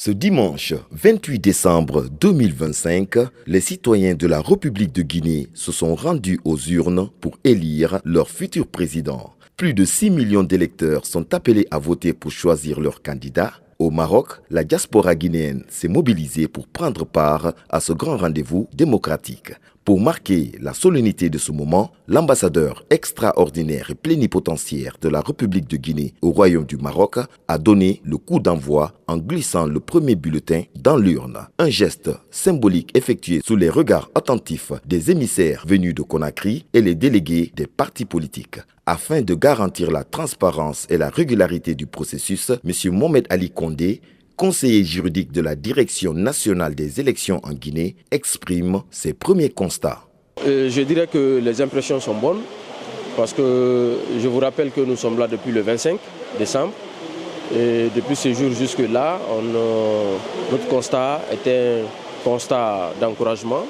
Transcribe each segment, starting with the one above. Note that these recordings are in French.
Ce dimanche 28 décembre 2025, les citoyens de la République de Guinée se sont rendus aux urnes pour élire leur futur président. Plus de 6 millions d'électeurs sont appelés à voter pour choisir leur candidat. Au Maroc, la diaspora guinéenne s'est mobilisée pour prendre part à ce grand rendez-vous démocratique. Pour marquer la solennité de ce moment, l'ambassadeur extraordinaire et plénipotentiaire de la République de Guinée au Royaume du Maroc a donné le coup d'envoi en glissant le premier bulletin dans l'urne. Un geste symbolique effectué sous les regards attentifs des émissaires venus de Conakry et les délégués des partis politiques. Afin de garantir la transparence et la régularité du processus, M. Mohamed Ali Condé, conseiller juridique de la Direction nationale des élections en Guinée, exprime ses premiers constats. Je dirais que les impressions sont bonnes parce que je vous rappelle que nous sommes là depuis le 25 décembre et depuis ce jour jusque-là, notre constat était un constat d'encouragement,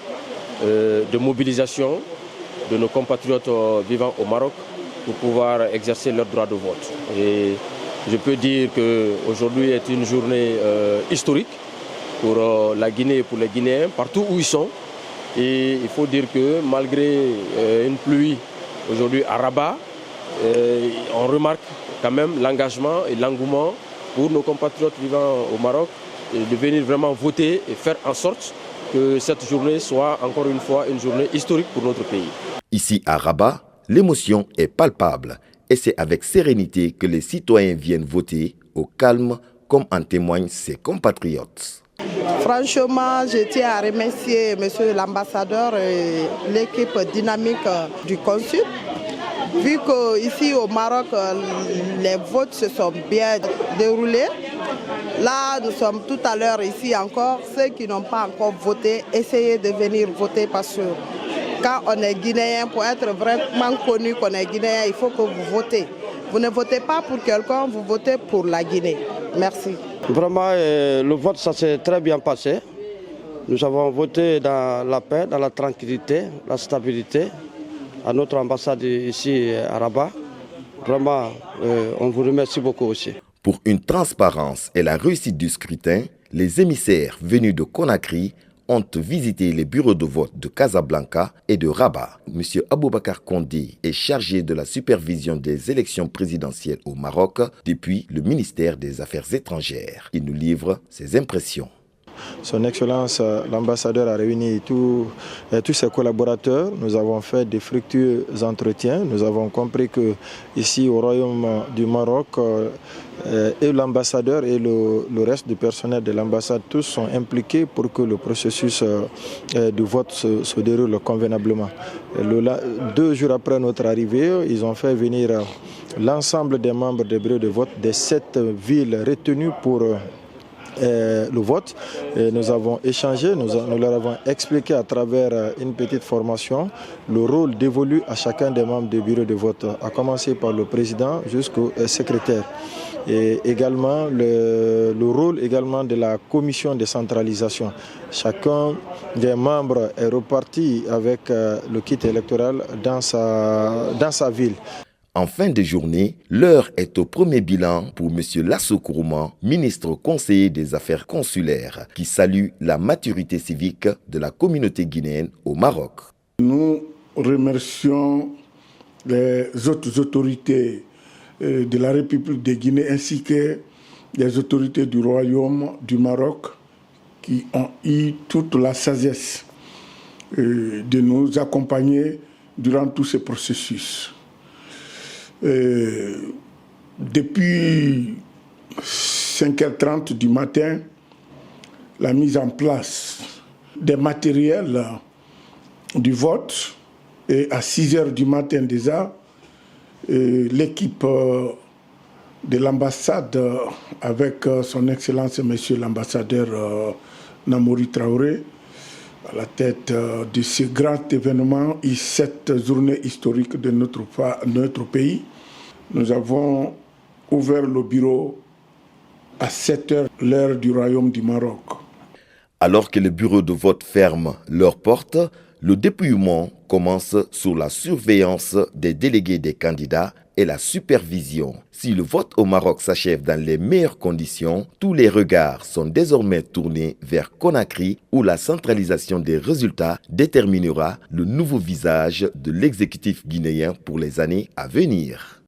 de mobilisation de nos compatriotes vivant au Maroc pour pouvoir exercer leur droit de vote. Et je peux dire qu'aujourd'hui est une journée historique pour la Guinée et pour les Guinéens, partout où ils sont. Et il faut dire que malgré une pluie aujourd'hui à Rabat, on remarque quand même l'engagement et l'engouement pour nos compatriotes vivant au Maroc de venir vraiment voter et faire en sorte que cette journée soit encore une fois une journée historique pour notre pays. Ici à Rabat, l'émotion est palpable et c'est avec sérénité que les citoyens viennent voter au calme, comme en témoignent ses compatriotes. Franchement, je tiens à remercier monsieur l'ambassadeur et l'équipe dynamique du consul. Vu qu'ici au Maroc, les votes se sont bien déroulés. Là, nous sommes tout à l'heure ici encore. Ceux qui n'ont pas encore voté, essayez de venir voter parce que quand on est guinéen, pour être vraiment connu qu'on est guinéen, il faut que vous votez. Vous ne votez pas pour quelqu'un, vous votez pour la Guinée. Merci. Vraiment, le vote, ça s'est très bien passé. Nous avons voté dans la paix, dans la tranquillité, la stabilité, à notre ambassade ici à Rabat. Vraiment, on vous remercie beaucoup aussi. Pour une transparence et la réussite du scrutin, les émissaires venus de Conakry ont visité les bureaux de vote de Casablanca et de Rabat. M. Aboubakar Condé est chargé de la supervision des élections présidentielles au Maroc depuis le ministère des Affaires étrangères. Il nous livre ses impressions. Son Excellence, l'ambassadeur a réuni tous ses collaborateurs. Nous avons fait des fructueux entretiens. Nous avons compris que ici au Royaume du Maroc, et l'ambassadeur et le reste du personnel de l'ambassade, tous sont impliqués pour que le processus de vote se déroule convenablement. 2 jours après notre arrivée, ils ont fait venir l'ensemble des membres des bureaux de vote des 7 villes retenues pour le vote. Et nous avons échangé, nous leur avons expliqué à travers une petite formation le rôle dévolu à chacun des membres du bureau de vote, à commencer par le président jusqu'au secrétaire. Et également le rôle également de la commission de centralisation. Chacun des membres est reparti avec le kit électoral dans sa ville. En fin de journée, l'heure est au premier bilan pour M. Lasso Kourouman, ministre conseiller des Affaires consulaires, qui salue la maturité civique de la communauté guinéenne au Maroc. Nous remercions les autres autorités de la République de Guinée ainsi que les autorités du Royaume du Maroc qui ont eu toute la sagesse de nous accompagner durant tout ce processus. Depuis 5h30 du matin, la mise en place des matériels du vote et à 6h du matin déjà, l'équipe de l'ambassade avec son Excellence Monsieur l'ambassadeur Namori Traoré à la tête de ce grand événement et cette journée historique de notre pays. Nous avons ouvert le bureau à 7h, l'heure du Royaume du Maroc. Alors que les bureaux de vote ferment leurs portes, le dépouillement commence sous la surveillance des délégués des candidats et la supervision. Si le vote au Maroc s'achève dans les meilleures conditions, tous les regards sont désormais tournés vers Conakry où la centralisation des résultats déterminera le nouveau visage de l'exécutif guinéen pour les années à venir.